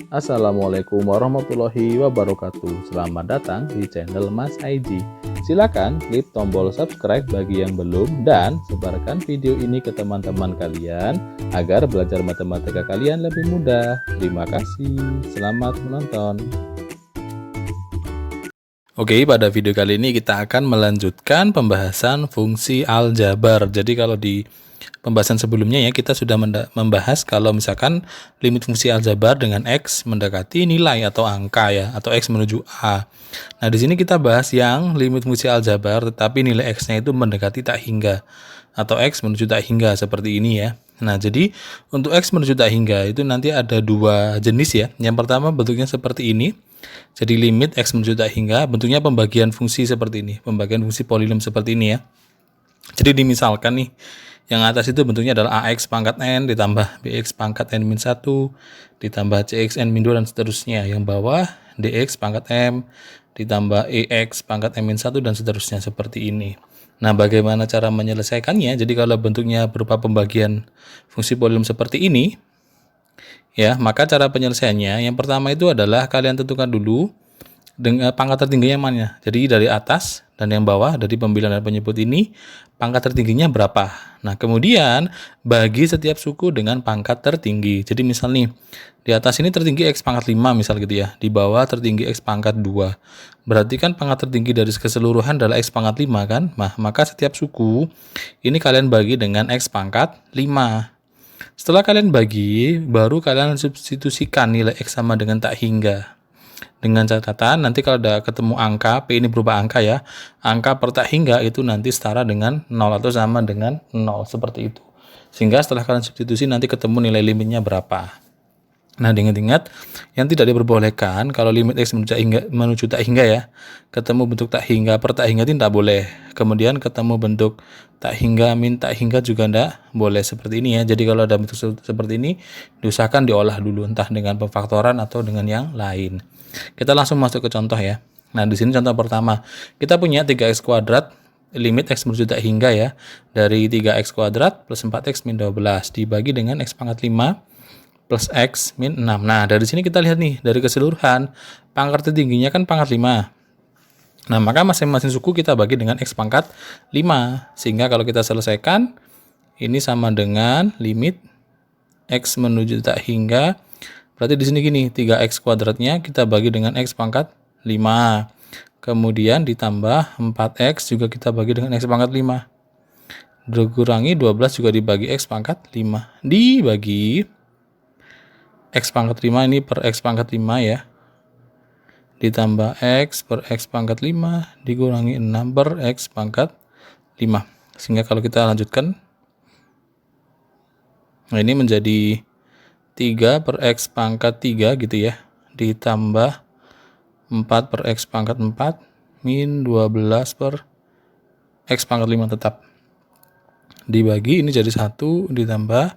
Assalamualaikum warahmatullahi wabarakatuh. Selamat datang di channel Mas IG. Silakan klik tombol subscribe bagi yang belum dan sebarkan video ini ke teman-teman kalian agar belajar matematika kalian lebih mudah. Terima kasih. Selamat menonton. Oke, pada video kali ini kita akan melanjutkan pembahasan fungsi aljabar. Jadi kalau di pembahasan sebelumnya ya kita sudah membahas kalau misalkan limit fungsi aljabar dengan X mendekati nilai atau angka ya, atau X menuju A. Nah di sini kita bahas yang limit fungsi aljabar tetapi nilai X-nya itu mendekati tak hingga atau X menuju tak hingga seperti ini ya. Nah jadi untuk X menuju tak hingga itu nanti ada dua jenis ya. Yang pertama bentuknya seperti ini. Jadi limit X menuju tak hingga bentuknya pembagian fungsi seperti ini, pembagian fungsi polinom seperti ini ya. Jadi dimisalkan nih, yang atas itu bentuknya adalah AX pangkat N ditambah BX pangkat N-1 ditambah CX N-2 dan seterusnya. Yang bawah DX pangkat M ditambah EX pangkat M-1 dan seterusnya seperti ini. Nah bagaimana cara menyelesaikannya? Jadi kalau bentuknya berupa pembagian fungsi polinom seperti ini, ya maka cara penyelesaiannya yang pertama itu adalah kalian tentukan dulu dengan pangkat tertingginya mana. Jadi dari atas dan yang bawah dari pembilang dan penyebut ini pangkat tertingginya berapa. Nah kemudian bagi setiap suku dengan pangkat tertinggi. Jadi misal nih di atas ini tertinggi X pangkat 5 misal gitu ya, di bawah tertinggi X pangkat 2. Berarti kan pangkat tertinggi dari keseluruhan adalah X pangkat 5 kan. Nah maka setiap suku ini kalian bagi dengan X pangkat 5. Setelah kalian bagi, baru kalian substitusikan nilai X sama dengan tak hingga. Dengan catatan, nanti kalau udah ketemu angka, P ini berubah angka ya, angka per tak hingga itu nanti setara dengan 0 atau sama dengan 0, seperti itu. Sehingga setelah kalian substitusi, nanti ketemu nilai limitnya berapa. Nah, diingat-ingat, yang tidak diperbolehkan, kalau limit X menuju tak hingga ya, ketemu bentuk tak hingga per tak hingga itu tidak boleh. Kemudian ketemu bentuk tak hingga min tak hingga juga tidak boleh seperti ini ya. Jadi kalau ada bentuk seperti ini, diusahakan diolah dulu, entah dengan pemfaktoran atau dengan yang lain. Kita langsung masuk ke contoh ya. Nah, di sini contoh pertama, kita punya 3x kuadrat, limit X menuju tak hingga ya, dari 3x kuadrat plus 4x min 12, dibagi dengan X pangkat 5, plus X min 6. Nah, dari sini kita lihat nih, dari keseluruhan, pangkat tertingginya kan pangkat 5. Nah, maka masing-masing suku kita bagi dengan X pangkat 5. Sehingga kalau kita selesaikan, ini sama dengan limit X menuju tak hingga. Berarti di sini gini, 3X kuadratnya kita bagi dengan X pangkat 5. Kemudian ditambah 4X juga kita bagi dengan X pangkat 5. Dikurangi 12 juga dibagi X pangkat 5. Dibagi X pangkat 5 ini per X pangkat 5 ya. Ditambah X per X pangkat 5 dikurangi 6 per X pangkat 5. Sehingga kalau kita lanjutkan, nah ini menjadi 3 per X pangkat 3 gitu ya. Ditambah 4 per X pangkat 4 min 12 per X pangkat 5 tetap. Dibagi ini jadi 1 ditambah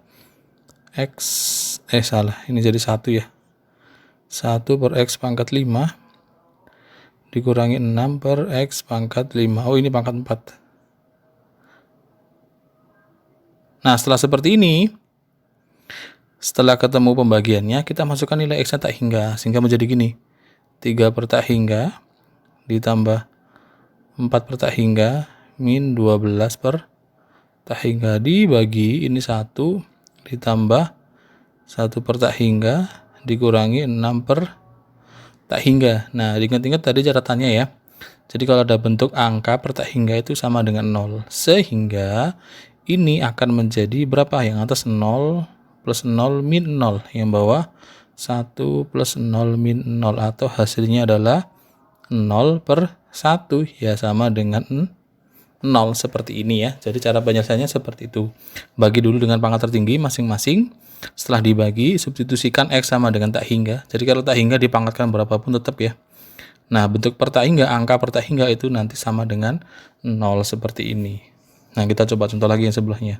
X ini jadi 1 ya. 1 per X pangkat 5 dikurangi 6 per X pangkat 5. Oh, ini pangkat 4. Nah, setelah seperti ini, setelah ketemu pembagiannya, kita masukkan nilai X-nya tak hingga. Sehingga menjadi gini. 3 per tak hingga ditambah 4 per tak hingga min 12 per tak hingga dibagi ini 1 ditambah 1 per tak hingga dikurangi 6 per tak hingga. Nah, diingat-ingat tadi catatannya ya. Jadi kalau ada bentuk angka per tak hingga itu sama dengan 0. Sehingga ini akan menjadi berapa? Yang atas 0 plus 0 min 0. Yang bawah 1 plus 0 min 0. Atau hasilnya adalah 0 per 1. Ya sama dengan 0 seperti ini ya. Jadi cara penyelesaiannya seperti itu. Bagi dulu dengan pangkat tertinggi masing-masing. Setelah dibagi, substitusikan X sama dengan tak hingga. Jadi kalau tak hingga dipangkatkan berapapun tetap ya. Nah, bentuk per tak hingga, angka per tak hingga itu nanti sama dengan 0 seperti ini. Nah, kita coba contoh lagi yang sebelahnya.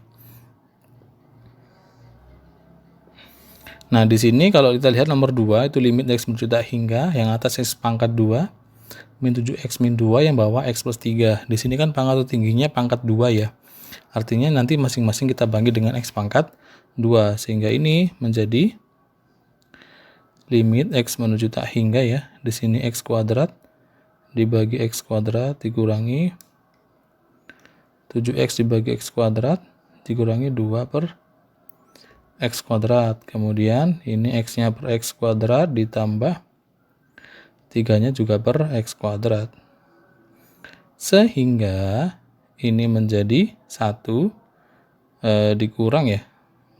Nah, di sini kalau kita lihat nomor 2 itu limit X menuju tak hingga, yang atas X pangkat 2 min 7X min 2, yang bawah X plus 3. Di sini kan pangkat tertingginya pangkat 2 ya. Artinya nanti masing-masing kita bagi dengan X pangkat 2. Sehingga ini menjadi limit X menuju tak hingga ya. Di sini X kuadrat dibagi X kuadrat dikurangi 7X dibagi X kuadrat dikurangi 2 per X kuadrat. Kemudian ini X-nya per X kuadrat ditambah 3-nya juga per X kuadrat. Sehingga ini menjadi 1 dikurang ya.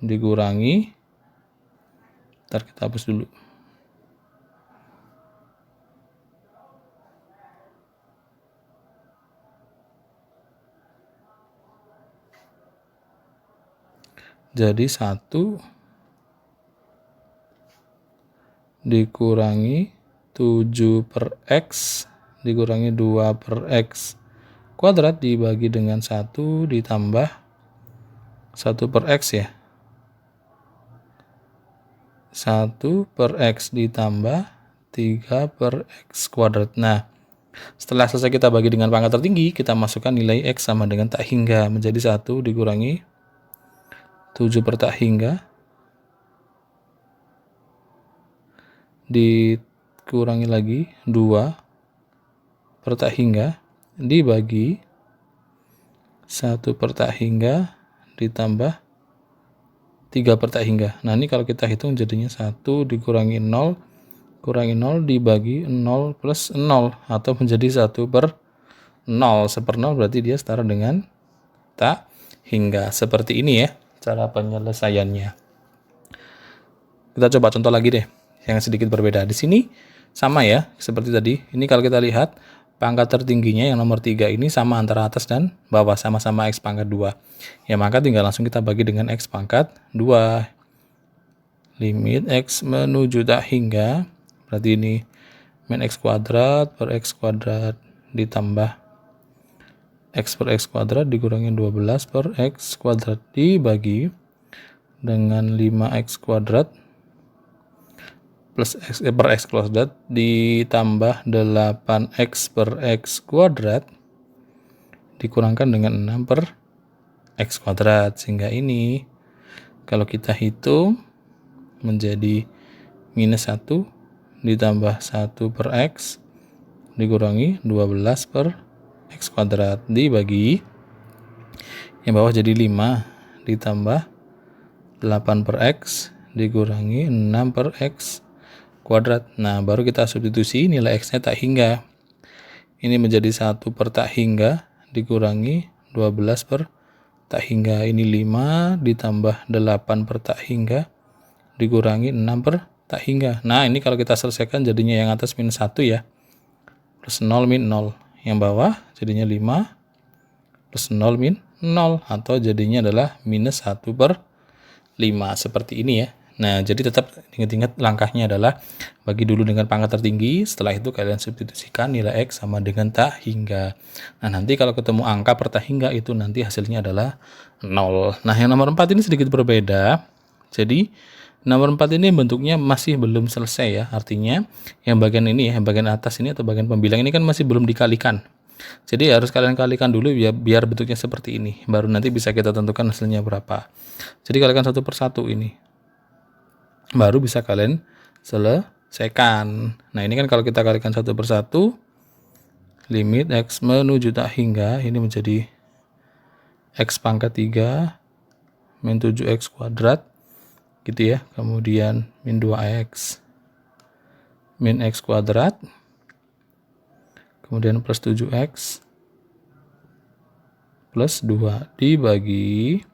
Dikurangi. Ntar kita hapus dulu. Jadi 1 dikurangi 7 per X dikurangi 2 per X kuadrat dibagi dengan 1 ditambah 1 per X ya. 1 per X ditambah 3 per X kuadrat. Nah, setelah selesai kita bagi dengan pangkat tertinggi, kita masukkan nilai X sama dengan tak hingga. Menjadi 1 dikurangi 7 per tak hingga dikurangi lagi 2 per tak hingga dibagi 1 per tak hingga ditambah 3 per tak hingga. Nah, ini kalau kita hitung jadinya 1 dikurangi 0 kurangi 0 dibagi 0 plus 0 atau menjadi 1 per 0. 1/0 berarti dia setara dengan tak hingga. Seperti ini ya cara penyelesaiannya. Kita coba contoh lagi deh yang sedikit berbeda. Di sini sama ya seperti tadi. Ini kalau kita lihat pangkat tertingginya yang nomor 3 ini sama antara atas dan bawah, sama-sama X pangkat 2. Ya maka tinggal langsung kita bagi dengan X pangkat 2. Limit X menuju tak hingga, berarti ini min X kuadrat per X kuadrat ditambah X per X kuadrat dikurangi 12 per X kuadrat dibagi dengan 5X kuadrat plus X per X kuadrat ditambah 8X per X kuadrat dikurangkan dengan 6 per X kuadrat. Sehingga ini kalau kita hitung menjadi minus 1 ditambah 1 per X dikurangi 12 per X kuadrat dibagi yang bawah jadi 5 ditambah 8 per X dikurangi 6 per X kuadrat. Nah, baru kita substitusi nilai X-nya tak hingga. Ini menjadi 1 per tak hingga dikurangi 12 per tak hingga. Ini 5 ditambah 8 per tak hingga dikurangi 6 per tak hingga. Nah, ini kalau kita selesaikan jadinya yang atas minus 1 ya. Plus 0 min 0. Yang bawah jadinya 5 plus 0 min 0. Atau jadinya adalah minus 1 per 5. Seperti ini ya. Nah, jadi tetap ingat-ingat langkahnya adalah bagi dulu dengan pangkat tertinggi, setelah itu kalian substitusikan nilai X sama dengan tak hingga. Nah, nanti kalau ketemu angka per tak hingga itu nanti hasilnya adalah 0. Nah, yang nomor 4 ini sedikit berbeda. Jadi, nomor 4 ini bentuknya masih belum selesai ya. Artinya, yang bagian ini ya, yang bagian atas ini atau bagian pembilang ini kan masih belum dikalikan. Jadi harus kalian kalikan dulu biar bentuknya seperti ini. Baru nanti bisa kita tentukan hasilnya berapa. Jadi kalikan 1 per 1 ini. Baru bisa kalian selesaikan. Nah, ini kan kalau kita kalikan 1 per 1, limit X menuju tak hingga, ini menjadi X pangkat 3 min 7X kuadrat, gitu ya. Kemudian min 2X min X kuadrat, kemudian plus 7X plus 2 dibagi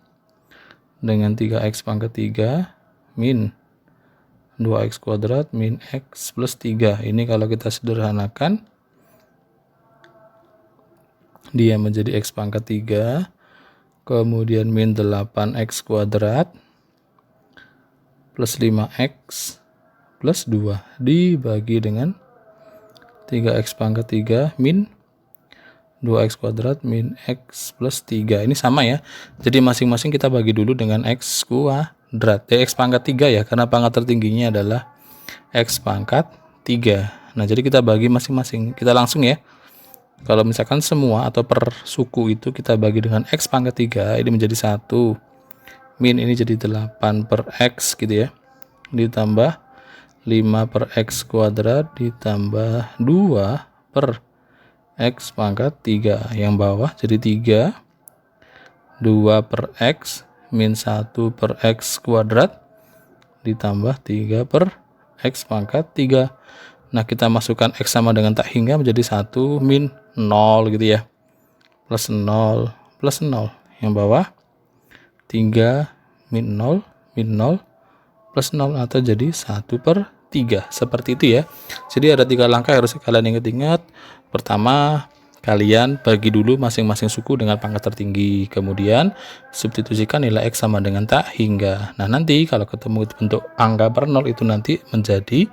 dengan 3X pangkat 3 min 2X kuadrat min X plus 3. Ini kalau kita sederhanakan, dia menjadi X pangkat 3, kemudian min 8X kuadrat plus 5X plus 2 dibagi dengan 3X pangkat 3 min 2X kuadrat min X plus 3. Ini sama ya. Jadi masing-masing kita bagi dulu dengan X kuadrat. X pangkat 3 ya, karena pangkat tertingginya adalah X pangkat 3. Nah, jadi kita bagi masing-masing. Kita langsung ya. Kalau misalkan semua atau per suku itu kita bagi dengan X pangkat 3, ini menjadi 1. Min ini jadi 8 per X gitu ya. Ditambah 5 per X kuadrat ditambah 2 per X pangkat 3. Yang bawah jadi 3. 2 per X min 1 per X kuadrat ditambah 3 per X pangkat 3. Nah, kita masukkan X sama dengan tak hingga menjadi 1 min 0 gitu ya. Plus 0 plus 0. Yang bawah 3 min 0 plus 0 atau jadi 1 per 3. Seperti itu ya. Jadi ada 3 langkah yang harus kalian ingat-ingat. Pertama, kalian bagi dulu masing-masing suku dengan pangkat tertinggi. Kemudian substitusikan nilai X sama dengan tak hingga. Nah, nanti kalau ketemu bentuk angka per 0 itu nanti menjadi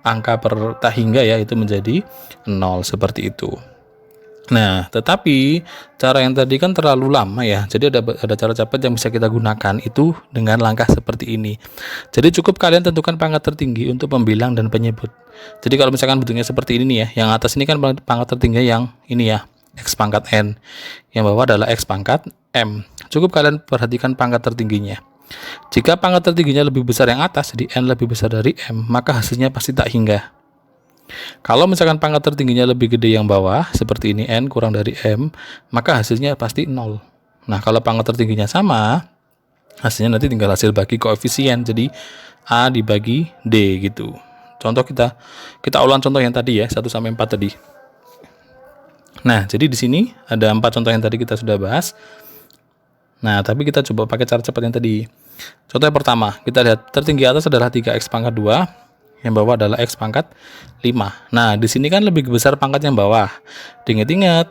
angka per tak hingga ya, itu menjadi 0 seperti itu. Nah, tetapi cara yang tadi kan terlalu lama ya. Jadi ada cara cepat yang bisa kita gunakan itu dengan langkah seperti ini. Jadi cukup kalian tentukan pangkat tertinggi untuk pembilang dan penyebut. Jadi kalau misalkan bentuknya seperti ini nih ya, yang atas ini kan pangkat tertinggi yang ini ya, X pangkat N. Yang bawah adalah X pangkat M. Cukup kalian perhatikan pangkat tertingginya. Jika pangkat tertingginya lebih besar yang atas, jadi N lebih besar dari M, maka hasilnya pasti tak hingga. Kalau misalkan pangkat tertingginya lebih gede yang bawah, seperti ini N kurang dari M, maka hasilnya pasti 0. Nah, kalau pangkat tertingginya sama, hasilnya nanti tinggal hasil bagi koefisien, jadi A dibagi D gitu. Contoh kita ulang contoh yang tadi ya, 1 sampai 4 tadi. Nah, jadi di sini ada 4 contoh yang tadi kita sudah bahas. Nah, tapi kita coba pakai cara cepat yang tadi. Contoh yang pertama, kita lihat tertinggi atas adalah 3X pangkat 2, yang bawah adalah X pangkat 5. Nah, di sini kan lebih besar pangkat yang bawah. Diingat-ingat,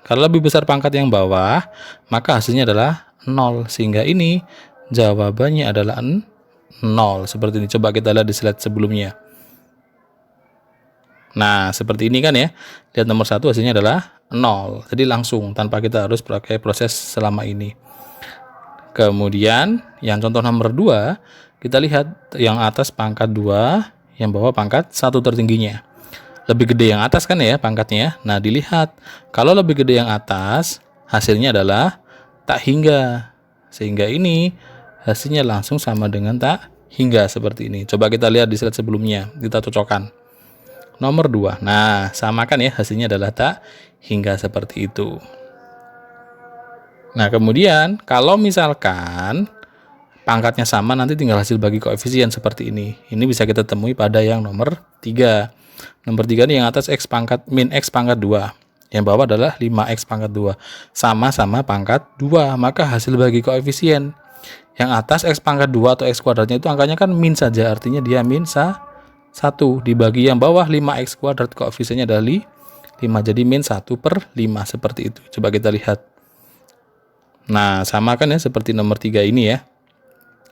kalau lebih besar pangkat yang bawah, maka hasilnya adalah 0. Sehingga ini jawabannya adalah 0. Seperti ini. Coba kita lihat di slide sebelumnya. Nah, seperti ini kan ya. Lihat nomor 1 hasilnya adalah 0. Jadi langsung tanpa kita harus pakai proses selama ini. Kemudian yang contoh nomor 2, kita lihat yang atas pangkat 2, yang bawah pangkat 1 tertingginya. Lebih gede yang atas kan ya pangkatnya. Nah, dilihat kalau lebih gede yang atas, hasilnya adalah tak hingga. Sehingga ini hasilnya langsung sama dengan tak hingga seperti ini. Coba kita lihat di slide sebelumnya, kita cocokkan. Nomor 2. Nah, samakan ya, hasilnya adalah tak hingga seperti itu. Nah, kemudian kalau misalkan pangkatnya sama, nanti tinggal hasil bagi koefisien seperti ini. Ini bisa kita temui pada yang nomor 3. Nomor 3 ini yang atas X pangkat min X pangkat 2. Yang bawah adalah 5X pangkat 2. Sama-sama pangkat 2, maka hasil bagi koefisien. Yang atas X pangkat 2 atau X kuadratnya itu angkanya kan min saja, artinya dia min 1. Dibagi yang bawah 5X kuadrat, koefisiennya adalah 5. Jadi min 1 per 5 seperti itu. Coba kita lihat. Nah, sama kan ya seperti nomor 3 ini ya.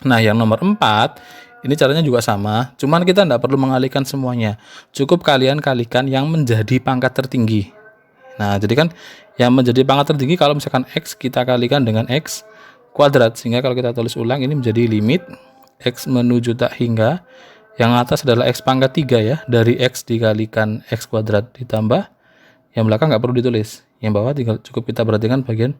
Nah, yang nomor 4, ini caranya juga sama, cuman kita tidak perlu mengalihkan semuanya. Cukup kalian kalikan yang menjadi pangkat tertinggi. Nah, jadi kan yang menjadi pangkat tertinggi kalau misalkan X kita kalikan dengan X kuadrat. Sehingga kalau kita tulis ulang ini menjadi limit X menuju tak hingga. Yang atas adalah X pangkat 3 ya, dari X dikalikan X kuadrat ditambah. Yang belakang nggak perlu ditulis. Yang bawah tinggal cukup kita perhatikan bagian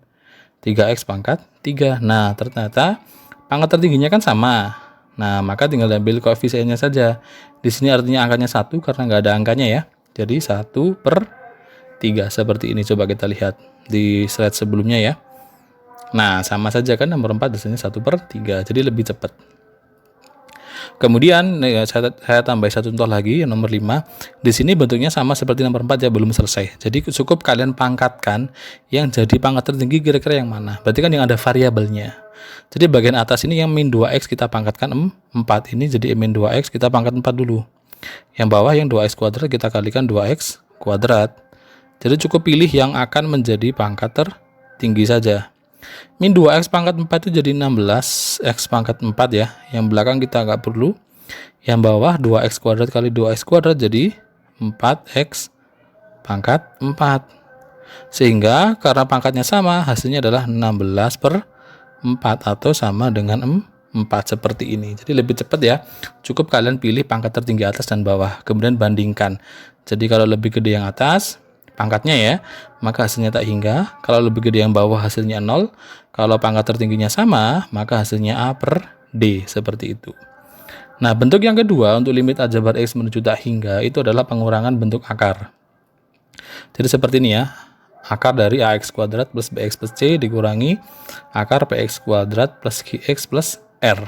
3X pangkat 3. Nah, ternyata pangkat tertingginya kan sama. Nah, maka tinggal ambil koefisiennya saja. Di sini artinya angkanya 1 karena nggak ada angkanya ya. Jadi 1 per 3 seperti ini. Coba kita lihat di slide sebelumnya ya. Nah, sama saja kan nomor 4 hasilnya 1 per 3. Jadi lebih cepat. Kemudian saya tambah satu contoh lagi yang nomor 5. Di sini bentuknya sama seperti nomor 4 ya, belum selesai. Jadi cukup kalian pangkatkan yang jadi pangkat tertinggi kira-kira yang mana. Berarti kan yang ada variabelnya. Jadi bagian atas ini yang min 2X kita pangkatkan 4. Ini jadi min 2X kita pangkat 4 dulu. Yang bawah yang 2X kuadrat kita kalikan 2X kuadrat. Jadi cukup pilih yang akan menjadi pangkat tertinggi saja. Min 2X pangkat 4 itu jadi 16X pangkat 4 ya. Yang belakang kita nggak perlu. Yang bawah 2X kuadrat kali 2X kuadrat jadi 4X pangkat 4. Sehingga karena pangkatnya sama, hasilnya adalah 16 per 4 atau sama dengan 4 seperti ini. Jadi lebih cepat ya. Cukup kalian pilih pangkat tertinggi atas dan bawah. Kemudian bandingkan. Jadi kalau lebih gede yang atas, pangkatnya ya, maka hasilnya tak hingga. Kalau lebih gede yang bawah hasilnya 0. Kalau pangkat tertingginya sama, maka hasilnya A per D seperti itu. Nah, bentuk yang kedua untuk limit aljabar X menuju tak hingga itu adalah pengurangan bentuk akar. Jadi seperti ini ya, akar dari AX kuadrat plus BX plus C dikurangi akar PX kuadrat plus QX plus R.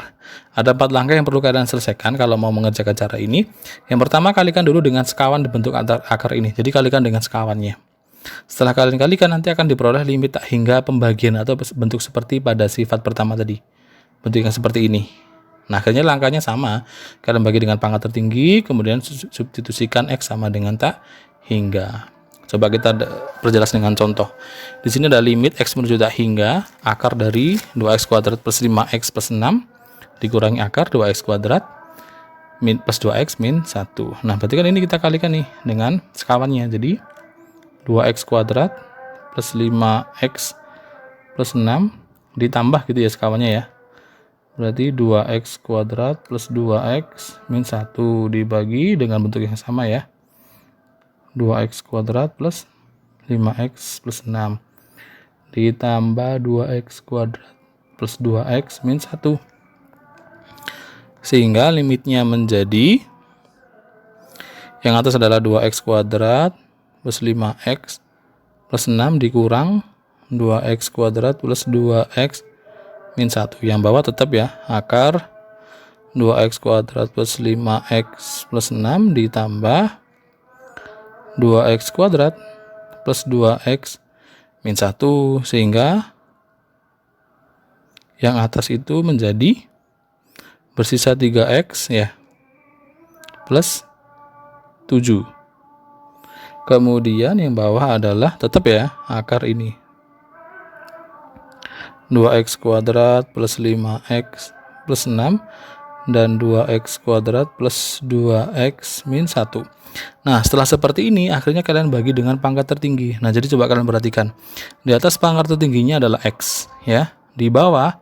Ada 4 langkah yang perlu kalian selesaikan kalau mau mengerjakan cara ini. Yang pertama, kalikan dulu dengan sekawan di bentuk akar ini. Jadi kalikan dengan sekawannya. Setelah kalian kalikan, nanti akan diperoleh limit tak hingga pembagian atau bentuk seperti pada sifat pertama tadi. Bentuk yang seperti ini. Nah, akhirnya langkahnya sama. Kalian bagi dengan pangkat tertinggi, kemudian substitusikan X sama dengan tak hingga. Coba kita perjelas dengan contoh. Di sini ada limit X menuju tak hingga, akar dari 2X kuadrat plus 5X plus 6 dikurangi akar 2X kuadrat plus 2X min 1. Nah, berarti kan ini kita kalikan nih dengan sekawannya. Jadi 2X kuadrat plus 5X plus 6 ditambah gitu ya sekawannya ya. Berarti 2X kuadrat plus 2X min 1 dibagi dengan bentuk yang sama ya. 2X kuadrat plus 5X plus 6 ditambah 2X kuadrat plus 2X min 1. Sehingga limitnya menjadi yang atas adalah 2X kuadrat plus 5X plus 6 dikurang 2X kuadrat plus 2X min 1. Yang bawah tetap ya, akar 2X kuadrat plus 5X plus 6 ditambah 2X kuadrat plus 2X min 1, sehingga yang atas itu menjadi bersisa 3X ya plus 7. Kemudian yang bawah adalah tetap ya akar ini 2X kuadrat plus 5X plus 6 dan 2X kuadrat plus 2X min 1. Nah, setelah seperti ini, akhirnya kalian bagi dengan pangkat tertinggi. Nah, jadi coba kalian perhatikan. Di atas pangkat tertingginya adalah X, ya. Di bawah,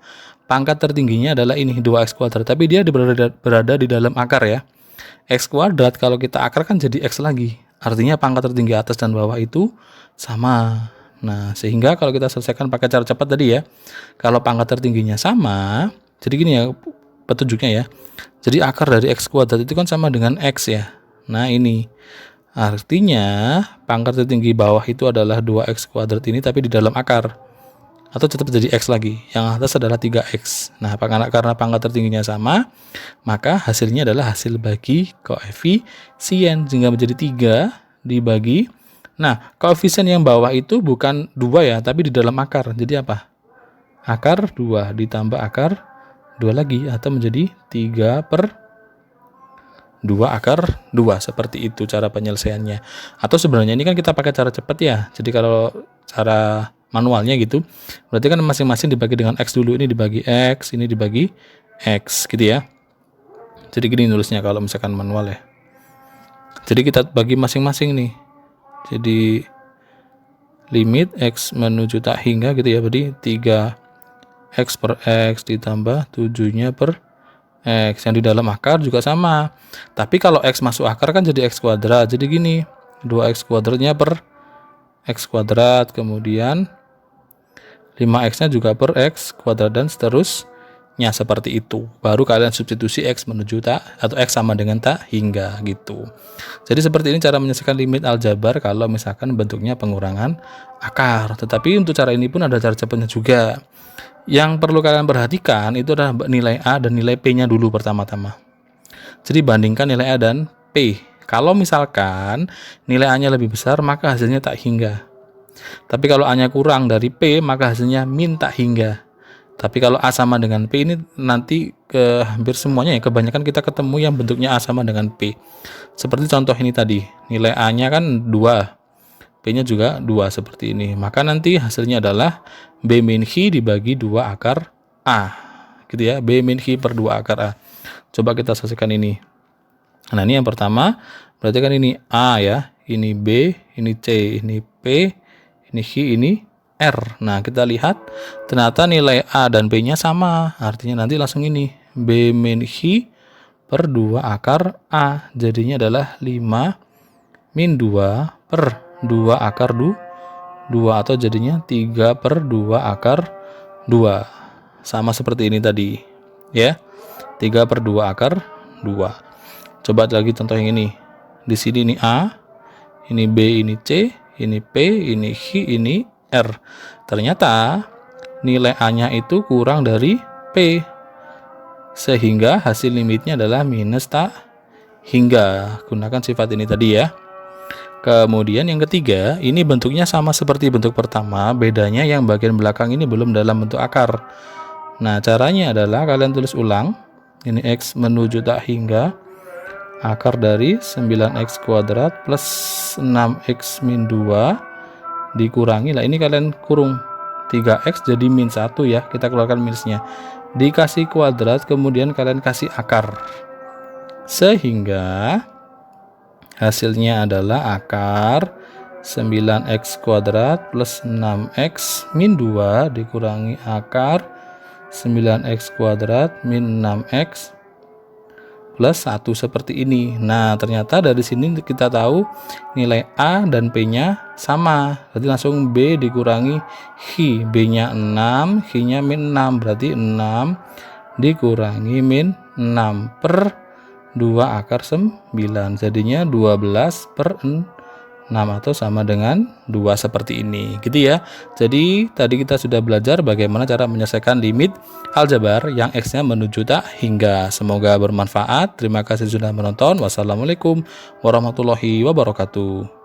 pangkat tertingginya adalah ini, 2X kuadrat. Tapi dia berada di dalam akar, ya. X kuadrat, kalau kita akar kan jadi X lagi. Artinya pangkat tertinggi atas dan bawah itu sama. Nah, sehingga kalau kita selesaikan pakai cara cepat tadi ya. Kalau pangkat tertingginya sama, jadi gini ya, petunjuknya ya. Jadi akar dari X kuadrat itu kan sama dengan X ya. Nah, ini artinya pangkat tertinggi bawah itu adalah 2X kuadrat ini tapi di dalam akar, atau tetap jadi X lagi. Yang atas adalah 3X. Nah, karena pangkat tertingginya sama, maka hasilnya adalah hasil bagi koefisien, sehingga menjadi 3 dibagi. Nah, koefisien yang bawah itu bukan 2 ya, tapi di dalam akar. Jadi apa? Akar 2 ditambah akar 2 lagi, atau menjadi 3/2 akar 2. Seperti itu cara penyelesaiannya. Atau sebenarnya ini kan kita pakai cara cepat ya. Jadi kalau cara manualnya gitu, berarti kan masing-masing dibagi dengan X dulu. Ini dibagi X, ini dibagi X gitu ya. Jadi gini nulisnya kalau misalkan manual ya. Jadi kita bagi masing-masing nih. Jadi limit X menuju tak hingga gitu ya. Berarti 3X per X ditambah 7-nya per X. Yang di dalam akar juga sama. Tapi kalau X masuk akar kan jadi X kuadrat. Jadi gini, 2X kuadratnya per X kuadrat. Kemudian 5X-nya juga per X kuadrat dan seterusnya seperti itu. Baru kalian substitusi X menuju tak, atau X sama dengan tak hingga gitu. Jadi seperti ini cara menyelesaikan limit aljabar kalau misalkan bentuknya pengurangan akar. Tetapi untuk cara ini pun ada cara cepatnya juga. Yang perlu kalian perhatikan itu adalah nilai A dan nilai P-nya dulu pertama-tama. Jadi bandingkan nilai A dan P. Kalau misalkan nilai A-nya lebih besar, maka hasilnya tak hingga. Tapi kalau A-nya kurang dari P, maka hasilnya min tak hingga. Tapi kalau A sama dengan P ini nanti hampir semuanya ya, kebanyakan kita ketemu yang bentuknya A sama dengan P. Seperti contoh ini tadi, nilai A-nya kan 2. P-nya juga 2 seperti ini. Maka nanti hasilnya adalah B min Hi dibagi 2 akar A. Gitu ya, B min Hi per 2 akar A. Coba kita selesaikan ini. Nah, ini yang pertama, berarti kan ini A ya, ini B, ini C, ini P, ini Hi, ini R. Nah, kita lihat ternyata nilai A dan B-nya sama. Artinya nanti langsung ini, B min Hi per 2 akar A. Jadinya adalah 5 min 2 per 2 akar 2, atau jadinya 3/2 akar 2. Sama seperti ini tadi ya, 3/2 akar 2. Coba lagi contoh yang ini. Di sini ini A, ini B, ini C, ini P, ini H, ini R. Ternyata nilai A-nya itu kurang dari P. Sehingga hasil limitnya adalah minus tak hingga. Gunakan sifat ini tadi ya. Kemudian yang ketiga, ini bentuknya sama seperti bentuk pertama, bedanya yang bagian belakang ini belum dalam bentuk akar. Nah, caranya adalah kalian tulis ulang. Ini X menuju tak hingga, akar dari 9x kuadrat plus 6x min 2 dikurangi, lah ini kalian kurung 3x jadi min 1 ya, kita keluarkan minusnya, dikasih kuadrat, kemudian kalian kasih akar, sehingga hasilnya adalah akar 9x kuadrat plus 6x min 2 dikurangi akar 9x kuadrat min 6x plus 1 seperti ini. Nah, ternyata dari sini kita tahu nilai A dan P-nya sama. Berarti langsung B dikurangi H. B-nya 6, H-nya min 6. Berarti 6 dikurangi min 6 per 2 akar 9. Jadinya 12 per 6 atau sama dengan 2 seperti ini. Gitu ya. Jadi tadi kita sudah belajar bagaimana cara menyelesaikan limit aljabar yang X-nya menuju tak hingga. Semoga bermanfaat. Terima kasih sudah menonton. Wassalamualaikum warahmatullahi wabarakatuh.